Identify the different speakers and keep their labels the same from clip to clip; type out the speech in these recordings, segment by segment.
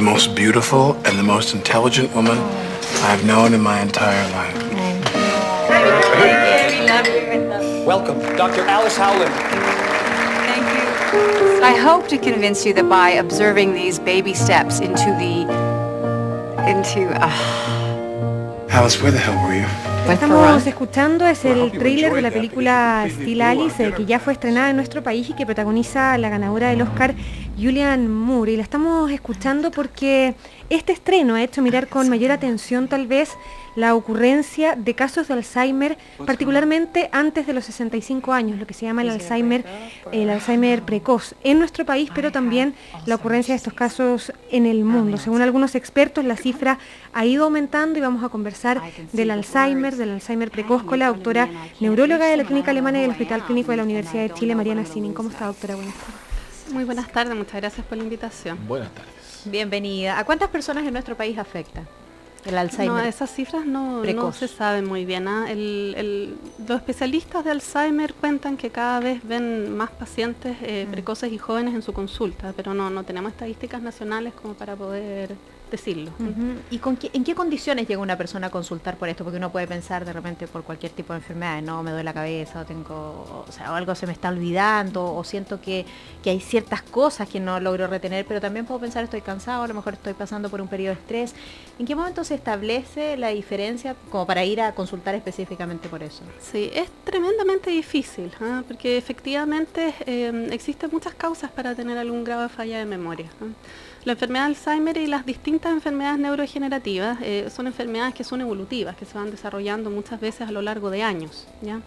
Speaker 1: most beautiful and the most intelligent woman I've known in my entire life.
Speaker 2: Welcome, Dr. Alice Howland.
Speaker 3: Thank you. I hope to convince you that by observing these baby steps
Speaker 1: Alice, where the hell were you?
Speaker 4: Lo que estamos escuchando es el tráiler de la película Still Alice, que ya fue estrenada en nuestro país y que protagoniza la ganadora del Oscar, Julianne Moore. Y la estamos escuchando porque este estreno ha hecho mirar con mayor atención tal vez la ocurrencia de casos de Alzheimer, particularmente antes de los 65 años, lo que se llama el Alzheimer precoz en nuestro país, pero también la ocurrencia de estos casos en el mundo. Según algunos expertos, la cifra ha ido aumentando y vamos a conversar del Alzheimer precoz con la doctora neuróloga de la Clínica Alemana y del Hospital Clínico de la Universidad de Chile, Mariana Sinin. ¿Cómo está, doctora? Buenas tardes.
Speaker 5: Muy buenas tardes, muchas gracias por la invitación.
Speaker 6: Buenas tardes.
Speaker 7: Bienvenida. ¿A cuántas personas en nuestro país afecta el Alzheimer?
Speaker 5: No, esas cifras no se saben muy bien. Los especialistas de Alzheimer cuentan que cada vez ven más pacientes precoces y jóvenes en su consulta, pero no tenemos estadísticas nacionales como para poder decirlo.
Speaker 7: ¿Y en qué condiciones llega una persona a consultar por esto? Porque uno puede pensar de repente por cualquier tipo de enfermedad, no, me duele la cabeza, o algo se me está olvidando, o siento que hay ciertas cosas que no logro retener, pero también puedo pensar estoy cansado, a lo mejor estoy pasando por un periodo de estrés. ¿En qué momento se establece la diferencia como para ir a consultar específicamente por eso?
Speaker 5: Sí, es tremendamente difícil, porque efectivamente existen muchas causas para tener algún grado de falla de memoria. La enfermedad de Alzheimer y las distintas enfermedades neurodegenerativas son enfermedades que son evolutivas, que se van desarrollando muchas veces a lo largo de años, ¿ya?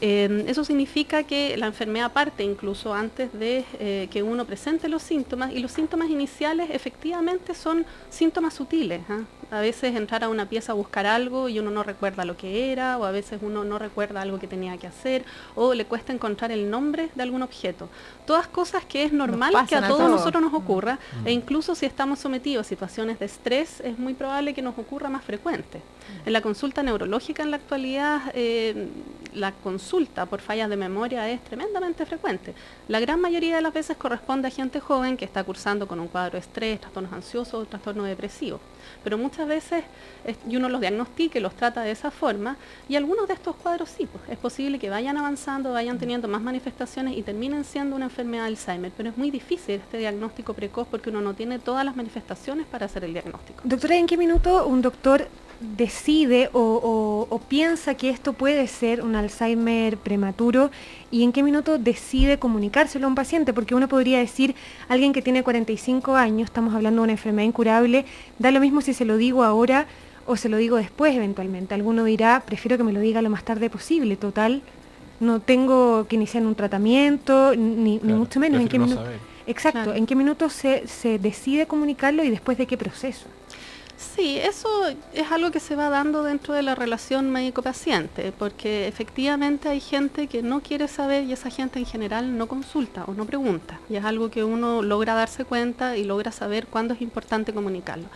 Speaker 5: Eso significa que la enfermedad parte incluso antes de que uno presente los síntomas, y los síntomas iniciales efectivamente son síntomas sutiles. A veces entrar a una pieza a buscar algo y uno no recuerda lo que era, o a veces uno no recuerda algo que tenía que hacer, o le cuesta encontrar el nombre de algún objeto. Todas cosas que es normal que a todos nosotros nos ocurra, e incluso si estamos sometidos a situaciones de estrés, es muy probable que nos ocurra más frecuente. En la consulta neurológica en la actualidad, la consulta por fallas de memoria es tremendamente frecuente. La gran mayoría de las veces corresponde a gente joven que está cursando con un cuadro de estrés, trastornos ansiosos o trastorno depresivo. Pero muchas veces y uno los diagnostica y los trata de esa forma, y algunos de estos cuadros sí, pues, es posible que vayan avanzando, vayan teniendo más manifestaciones y terminen siendo una enfermedad de Alzheimer, pero es muy difícil este diagnóstico precoz porque uno no tiene todas las manifestaciones para hacer el diagnóstico.
Speaker 4: Doctora, ¿en qué minuto un doctor decide o piensa que esto puede ser un Alzheimer prematuro, y en qué minuto decide comunicárselo a un paciente? Porque uno podría decir, alguien que tiene 45 años, estamos hablando de una enfermedad incurable, da lo mismo si se lo digo ahora o se lo digo después eventualmente. Alguno dirá, prefiero que me lo diga lo más tarde posible, total, no tengo que iniciar un tratamiento, ni mucho menos. ¿En qué minuto? Exacto, claro. ¿En qué minuto se decide comunicarlo y después de qué proceso?
Speaker 5: Sí, eso es algo que se va dando dentro de la relación médico-paciente, porque efectivamente hay gente que no quiere saber, y esa gente en general no consulta o no pregunta, y es algo que uno logra darse cuenta y logra saber cuándo es importante comunicarlo.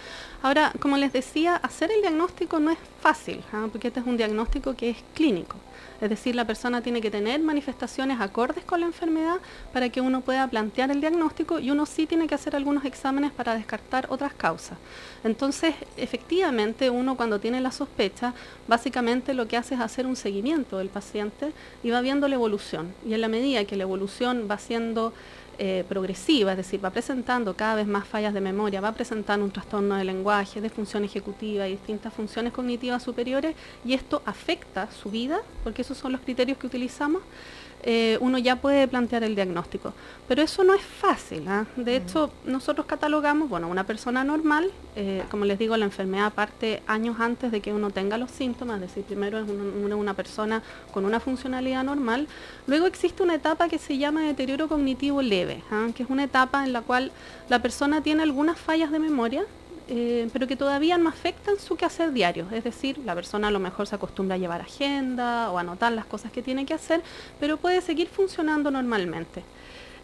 Speaker 5: Ahora, como les decía, hacer el diagnóstico no es fácil, porque este es un diagnóstico que es clínico. Es decir, la persona tiene que tener manifestaciones acordes con la enfermedad para que uno pueda plantear el diagnóstico, y uno sí tiene que hacer algunos exámenes para descartar otras causas. Entonces, efectivamente, uno cuando tiene la sospecha, básicamente lo que hace es hacer un seguimiento del paciente y va viendo la evolución. Y en la medida que la evolución va siendo progresiva, es decir, va presentando cada vez más fallas de memoria, va presentando un trastorno de lenguaje, de función ejecutiva y distintas funciones cognitivas superiores, y esto afecta su vida, porque esos son los criterios que utilizamos, uno ya puede plantear el diagnóstico. Pero eso no es fácil, De hecho, nosotros catalogamos, una persona normal, como les digo, la enfermedad parte años antes de que uno tenga los síntomas, es decir, primero es una persona con una funcionalidad normal. Luego existe una etapa que se llama deterioro cognitivo leve, que es una etapa en la cual la persona tiene algunas fallas de memoria, pero que todavía no afectan su quehacer diario. Es decir, la persona a lo mejor se acostumbra a llevar agenda o a anotar las cosas que tiene que hacer, pero puede seguir funcionando normalmente.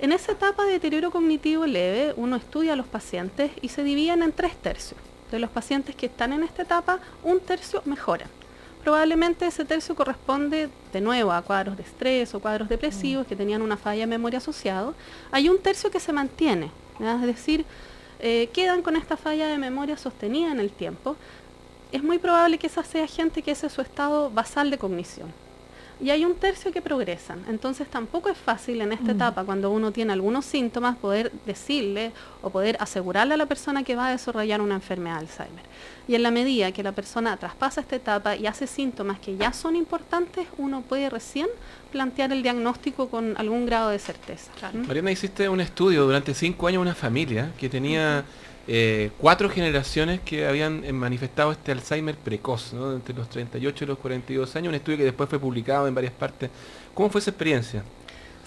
Speaker 5: En esa etapa de deterioro cognitivo leve, uno estudia a los pacientes y se dividen en 3 tercios. De los pacientes que están en esta etapa, 1 tercio mejoran. Probablemente ese tercio corresponde de nuevo a cuadros de estrés o cuadros depresivos que tenían una falla de memoria asociado. Hay 1 tercio que se mantiene, es decir, quedan con esta falla de memoria sostenida en el tiempo. Es muy probable que esa sea gente que ese es su estado basal de cognición. Y hay un tercio que progresan. Entonces tampoco es fácil en esta etapa, cuando uno tiene algunos síntomas, poder decirle o poder asegurarle a la persona que va a desarrollar una enfermedad de Alzheimer. Y en la medida que la persona traspasa esta etapa y hace síntomas que ya son importantes, uno puede recién plantear el diagnóstico con algún grado de certeza.
Speaker 6: Mariana, hiciste un estudio durante 5 años, una familia que tenía 4 generaciones que habían manifestado este Alzheimer precoz, ¿no? Entre los 38 y los 42 años, un estudio que después fue publicado en varias partes. ¿Cómo fue esa experiencia?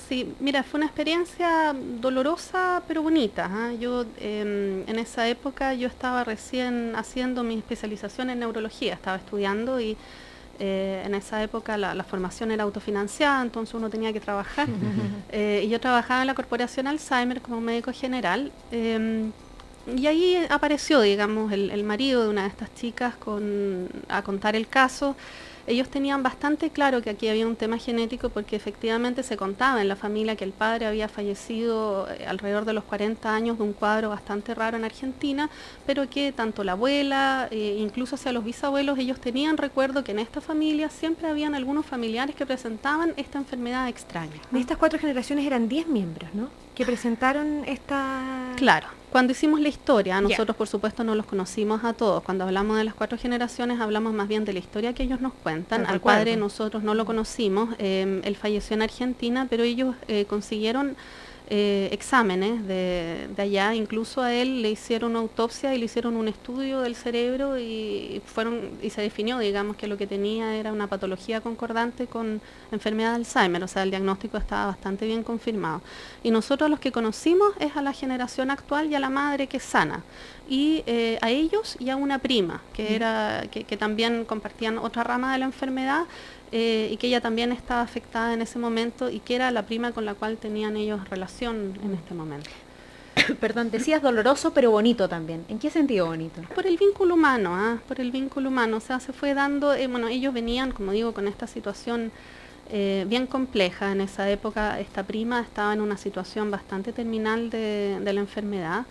Speaker 5: Sí, mira, fue una experiencia dolorosa pero bonita. Yo en esa época yo estaba recién haciendo mi especialización en neurología, estaba estudiando y en esa época la formación era autofinanciada, entonces uno tenía que trabajar. Y yo trabajaba en la Corporación Alzheimer como médico general. Y ahí apareció, digamos, el marido de una de estas chicas a contar el caso. Ellos tenían bastante claro que aquí había un tema genético porque efectivamente se contaba en la familia que el padre había fallecido alrededor de los 40 años de un cuadro bastante raro en Argentina, pero que tanto la abuela, incluso hacia los bisabuelos, ellos tenían recuerdo que en esta familia siempre habían algunos familiares que presentaban esta enfermedad extraña.
Speaker 4: De estas 4 generaciones eran 10 miembros, ¿no? Que presentaron esta...
Speaker 5: Claro. Cuando hicimos la historia, nosotros por supuesto no los conocimos a todos. Cuando hablamos de las 4 generaciones, hablamos más bien de la historia que ellos nos cuentan. Al padre nosotros no lo conocimos, él falleció en Argentina, pero ellos consiguieron exámenes de allá, incluso a él le hicieron una autopsia y le hicieron un estudio del cerebro y se definió, digamos, que lo que tenía era una patología concordante con enfermedad de Alzheimer, o sea, el diagnóstico estaba bastante bien confirmado. Y nosotros los que conocimos es a la generación actual y a la madre que es sana, y a ellos y a una prima, que también compartían otra rama de la enfermedad, y que ella también estaba afectada en ese momento y que era la prima con la cual tenían ellos relación en este momento.
Speaker 7: Perdón, decías doloroso pero bonito también. ¿En qué sentido bonito?
Speaker 5: Por el vínculo humano, por el vínculo humano. O sea, se fue dando, bueno, ellos venían, como digo, con esta situación bien compleja. En esa época esta prima estaba en una situación bastante terminal de la enfermedad.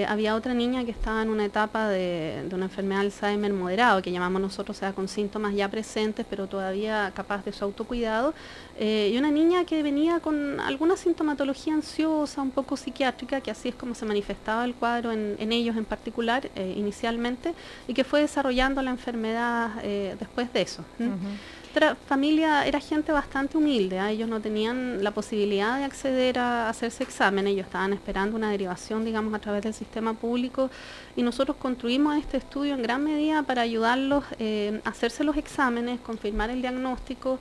Speaker 5: Había otra niña que estaba en una etapa de una enfermedad de Alzheimer moderado, que llamamos nosotros, o sea, con síntomas ya presentes, pero todavía capaz de su autocuidado, y una niña que venía con alguna sintomatología ansiosa, un poco psiquiátrica, que así es como se manifestaba el cuadro en ellos en particular, inicialmente, y que fue desarrollando la enfermedad después de eso. Nuestra familia era gente bastante humilde, ellos no tenían la posibilidad de acceder a hacerse examen, ellos estaban esperando una derivación, digamos, a través del sistema público, y nosotros construimos este estudio en gran medida para ayudarlos a hacerse los exámenes, confirmar el diagnóstico.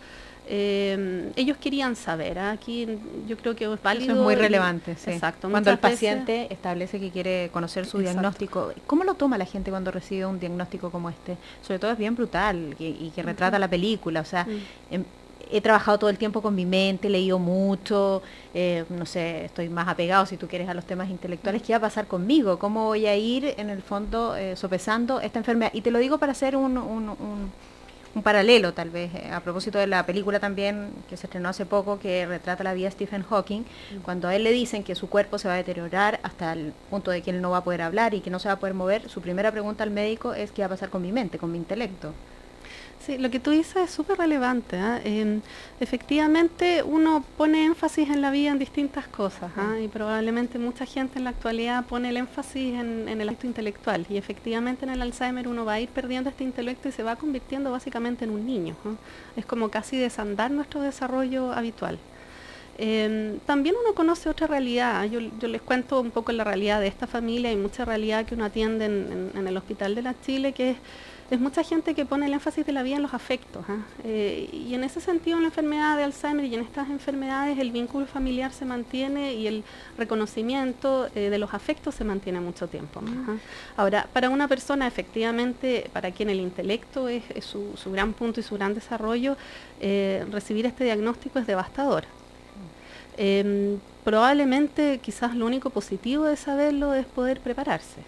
Speaker 5: Ellos querían saber, aquí yo creo que es válido.
Speaker 7: Eso es muy relevante, sí.
Speaker 5: Exacto.
Speaker 7: Cuando el paciente establece que quiere conocer su diagnóstico, ¿cómo lo toma la gente cuando recibe un diagnóstico como este? Sobre todo es bien brutal y que retrata la película, o sea, he trabajado todo el tiempo con mi mente, he leído mucho, no sé, estoy más apegado, si tú quieres, a los temas intelectuales. ¿Qué va a pasar conmigo? ¿Cómo voy a ir, en el fondo, sopesando esta enfermedad? Y te lo digo para hacer un paralelo, tal vez, a propósito de la película también que se estrenó hace poco, que retrata la vida de Stephen Hawking, cuando a él le dicen que su cuerpo se va a deteriorar hasta el punto de que él no va a poder hablar y que no se va a poder mover, su primera pregunta al médico es ¿qué va a pasar con mi mente, con mi intelecto?
Speaker 5: Sí, lo que tú dices es súper relevante. Efectivamente, uno pone énfasis en la vida en distintas cosas, y probablemente mucha gente en la actualidad pone el énfasis en el acto intelectual, y efectivamente en el Alzheimer uno va a ir perdiendo este intelecto y se va convirtiendo básicamente en un niño. Es como casi desandar nuestro desarrollo habitual. También uno conoce otra realidad. Yo les cuento un poco la realidad de esta familia y mucha realidad que uno atiende en el Hospital de la Chile, que es mucha gente que pone el énfasis de la vida en los afectos. Y en ese sentido, en la enfermedad de Alzheimer y en estas enfermedades, el vínculo familiar se mantiene y el reconocimiento de los afectos se mantiene mucho tiempo. Ahora, para una persona, efectivamente, para quien el intelecto es su gran punto y su gran desarrollo, recibir este diagnóstico es devastador. Probablemente quizás lo único positivo de saberlo es poder prepararse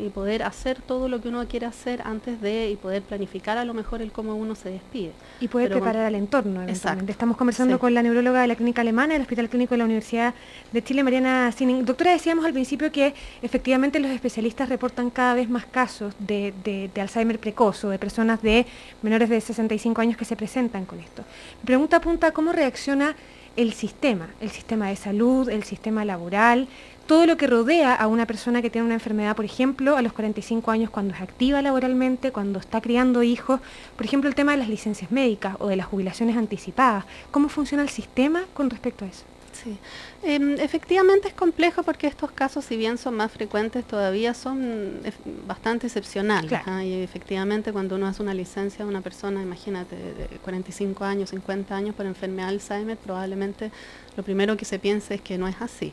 Speaker 5: y poder hacer todo lo que uno quiere hacer antes de, y poder planificar a lo mejor el cómo uno se despide.
Speaker 4: Y poder
Speaker 5: Pero
Speaker 4: preparar al entorno, eventualmente.
Speaker 5: Exacto.
Speaker 4: Estamos conversando
Speaker 5: Sí.
Speaker 4: con la neuróloga de la Clínica Alemana del Hospital Clínico de la Universidad de Chile, Mariana Sinning. Doctora, decíamos al principio que efectivamente los especialistas reportan cada vez más casos de Alzheimer precoz o de personas de menores de 65 años que se presentan con esto. Mi pregunta apunta a cómo reacciona el sistema de salud, el sistema laboral, todo lo que rodea a una persona que tiene una enfermedad, por ejemplo, a los 45 años, cuando es activa laboralmente, cuando está criando hijos, por ejemplo, el tema de las licencias médicas o de las jubilaciones anticipadas. ¿Cómo funciona el sistema con respecto a eso?
Speaker 5: Sí, efectivamente es complejo porque estos casos, si bien son más frecuentes, todavía son bastante excepcionales.
Speaker 4: Claro.
Speaker 5: Y efectivamente cuando uno hace una licencia de una persona, imagínate, de 45 años, 50 años por enfermedad de Alzheimer, probablemente lo primero que se piense es que no es así.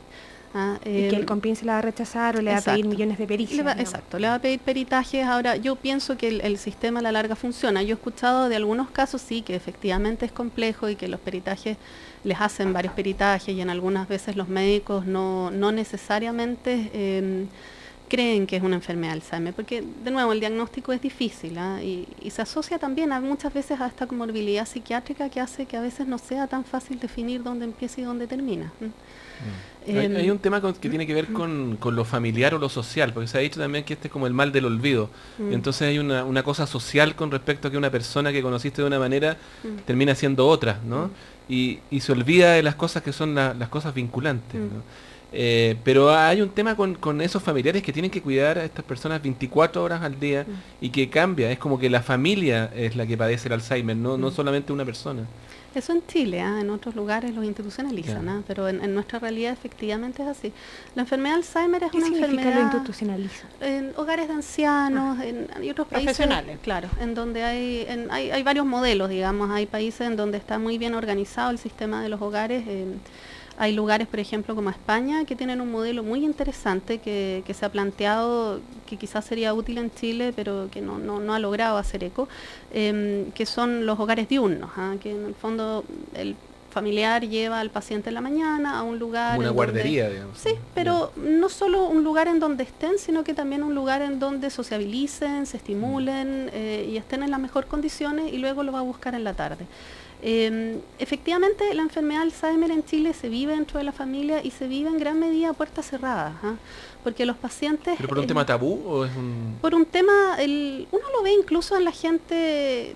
Speaker 4: Y que el COMPIN se la va a rechazar o le va a pedir
Speaker 5: Exacto.
Speaker 4: millones de pericias. digamos.
Speaker 5: Exacto, le va a pedir peritajes. Ahora, yo pienso que el sistema a la larga funciona. Yo he escuchado de algunos casos, sí, que efectivamente es complejo y que los peritajes les hacen varios peritajes y en algunas veces los médicos no necesariamente creen que es una enfermedad de Alzheimer, porque de nuevo el diagnóstico es difícil y se asocia también a muchas veces a esta comorbilidad psiquiátrica que hace que a veces no sea tan fácil definir dónde empieza y dónde termina.
Speaker 6: Hay un tema que tiene que ver con lo familiar o lo social, porque se ha dicho también que este es como el mal del olvido. Entonces hay una cosa social con respecto a que una persona que conociste de una manera termina siendo otra, ¿no? Y se olvida de las cosas que son las cosas vinculantes, ¿no? Pero hay un tema con esos familiares que tienen que cuidar a estas personas 24 horas al día y que cambia. Es como que la familia es la que padece el Alzheimer, no solamente una persona.
Speaker 5: Eso en Chile, en otros lugares los institucionalizan,
Speaker 6: Claro.
Speaker 5: pero en nuestra realidad efectivamente es así. La enfermedad de Alzheimer es
Speaker 4: ¿Qué
Speaker 5: una
Speaker 4: significa lo
Speaker 5: enfermedad
Speaker 4: institucionaliza?
Speaker 5: en hogares de ancianos, hay otros países,
Speaker 7: Profesionales.
Speaker 5: claro, en donde hay varios modelos, digamos, hay países en donde está muy bien organizado el sistema de los hogares. Hay lugares, por ejemplo, como España, que tienen un modelo muy interesante que se ha planteado, que quizás sería útil en Chile, pero que no ha logrado hacer eco, que son los hogares diurnos, que en el fondo el familiar lleva al paciente en la mañana a un lugar...
Speaker 6: Como una
Speaker 5: en
Speaker 6: guardería,
Speaker 5: donde,
Speaker 6: digamos.
Speaker 5: sí, pero no solo un lugar en donde estén, sino que también un lugar en donde sociabilicen, se estimulen y estén en las mejores condiciones y luego lo va a buscar en la tarde. Efectivamente, la enfermedad de Alzheimer en Chile se vive dentro de la familia y se vive en gran medida a puertas cerradas, porque los pacientes...
Speaker 6: ¿Pero por un tema tabú o es un...?
Speaker 5: Por un tema, uno lo ve incluso en la gente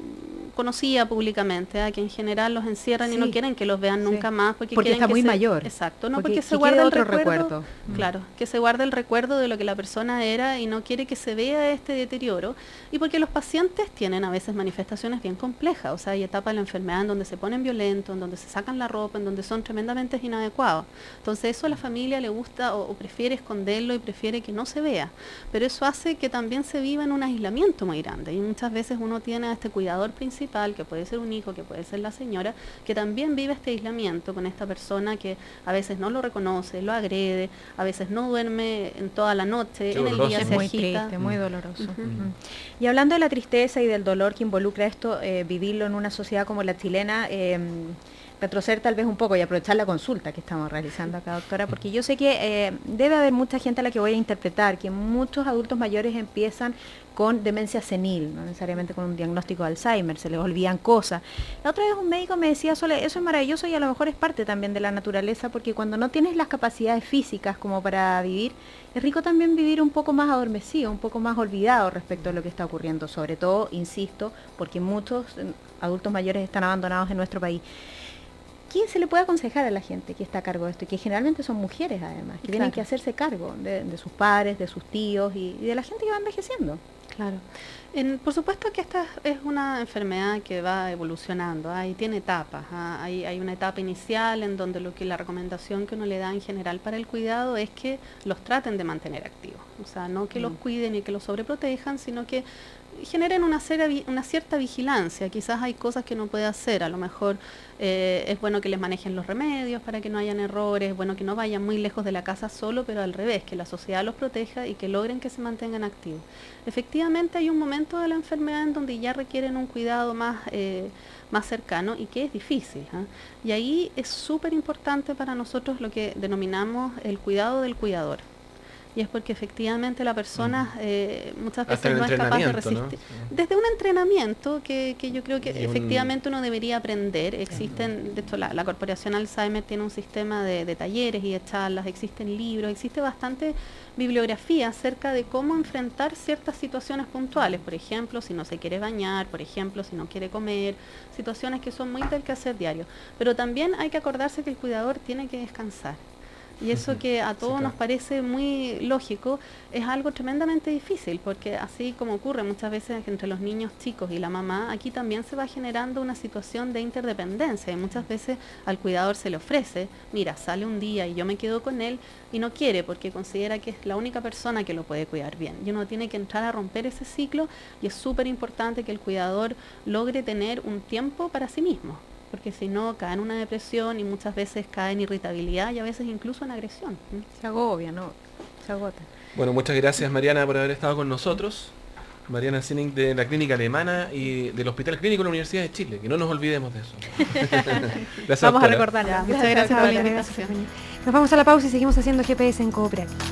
Speaker 5: conocida públicamente, que en general los encierran y no
Speaker 7: Sí,
Speaker 5: quieren que los vean nunca
Speaker 7: sí.
Speaker 5: más
Speaker 7: Porque
Speaker 5: quieren
Speaker 7: está
Speaker 5: que
Speaker 7: muy
Speaker 5: se-
Speaker 7: mayor.
Speaker 5: Exacto, no,
Speaker 7: Porque
Speaker 5: porque
Speaker 7: que
Speaker 5: se guarda
Speaker 7: quede
Speaker 5: el
Speaker 7: otro
Speaker 5: recuerdo,
Speaker 7: recuerdo.
Speaker 5: claro, que se guarda el recuerdo de lo que la persona era y no quiere que se vea este deterioro, y porque los pacientes tienen a veces manifestaciones bien complejas, o sea, hay etapas de la enfermedad en donde se ponen violentos, en donde se sacan la ropa, en donde son tremendamente inadecuados. Entonces eso a la familia le gusta o prefiere esconderlo y prefiere que no se vea, pero eso hace que también se viva en un aislamiento muy grande, y muchas veces uno tiene a este cuidador principal, que puede ser un hijo, que puede ser la señora, que también vive este aislamiento con esta persona que a veces no lo reconoce, lo agrede, a veces no duerme en toda la noche,
Speaker 6: Qué
Speaker 5: en el
Speaker 6: doloroso.
Speaker 5: día
Speaker 7: Es
Speaker 5: se
Speaker 7: muy
Speaker 5: agita.
Speaker 7: triste, muy doloroso.
Speaker 5: Ujú.
Speaker 7: Y hablando de la tristeza y del dolor que involucra esto, vivirlo en una sociedad como la chilena, retroceder tal vez un poco y aprovechar la consulta que estamos realizando acá, doctora, porque yo sé que debe haber mucha gente a la que voy a interpretar, que muchos adultos mayores empiezan con demencia senil, no necesariamente con un diagnóstico de Alzheimer, se les olvidan cosas. La otra vez un médico me decía, Sole, eso es maravilloso y a lo mejor es parte también de la naturaleza, porque cuando no tienes las capacidades físicas como para vivir, es rico también vivir un poco más adormecido, un poco más olvidado respecto a lo que está ocurriendo, sobre todo, insisto, porque muchos adultos mayores están abandonados en nuestro país. ¿Qué se le puede aconsejar a la gente que está a cargo de esto? Y que generalmente son mujeres además, que tienen
Speaker 5: Claro.
Speaker 7: que hacerse cargo de sus padres, de sus tíos y de la gente que va envejeciendo.
Speaker 5: Claro. Por supuesto que esta es una enfermedad que va evolucionando y tiene etapas. Hay una etapa inicial en donde la recomendación que uno le da en general para el cuidado es que los traten de mantener activos. O sea, no que los cuiden y que los sobreprotejan, sino que generen una cierta vigilancia. Quizás hay cosas que no puede hacer, a lo mejor es bueno que les manejen los remedios para que no hayan errores, es bueno que no vayan muy lejos de la casa solo, pero al revés, que la sociedad los proteja y que logren que se mantengan activos. Efectivamente hay un momento de la enfermedad en donde ya requieren un cuidado más cercano y que es difícil, ¿eh? Y ahí es súper importante para nosotros lo que denominamos el cuidado del cuidador. Y es porque efectivamente la persona muchas veces no es capaz de resistir. ¿No? Desde un entrenamiento que yo creo que efectivamente uno debería aprender. Existen, de hecho la Corporación Alzheimer tiene un sistema de talleres y de charlas, existen libros, existe bastante bibliografía acerca de cómo enfrentar ciertas situaciones puntuales. Por ejemplo, si no se quiere bañar, por ejemplo, si no quiere comer, situaciones que son muy del quehacer diario. Pero también hay que acordarse que el cuidador tiene que descansar. Y eso que a todos nos parece muy lógico, es algo tremendamente difícil, porque así como ocurre muchas veces entre los niños chicos y la mamá, aquí también se va generando una situación de interdependencia, y muchas veces al cuidador se le ofrece, mira, sale un día y yo me quedo con él, y no quiere porque considera que es la única persona que lo puede cuidar bien. Y uno tiene que entrar a romper ese ciclo, y es súper importante que el cuidador logre tener un tiempo para sí mismo, porque si no cae en una depresión y muchas veces cae en irritabilidad y a veces incluso en agresión.
Speaker 7: Se agobia, ¿no? Se agota.
Speaker 6: Bueno, muchas gracias Mariana por haber estado con nosotros. Mariana Sinning de la Clínica Alemana y del Hospital Clínico de la Universidad de Chile, que no nos olvidemos de eso.
Speaker 7: Gracias, vamos a recordarla.
Speaker 5: Muchas gracias por la invitación.
Speaker 4: Nos vamos a la pausa y seguimos haciendo GPS en Cooperativa.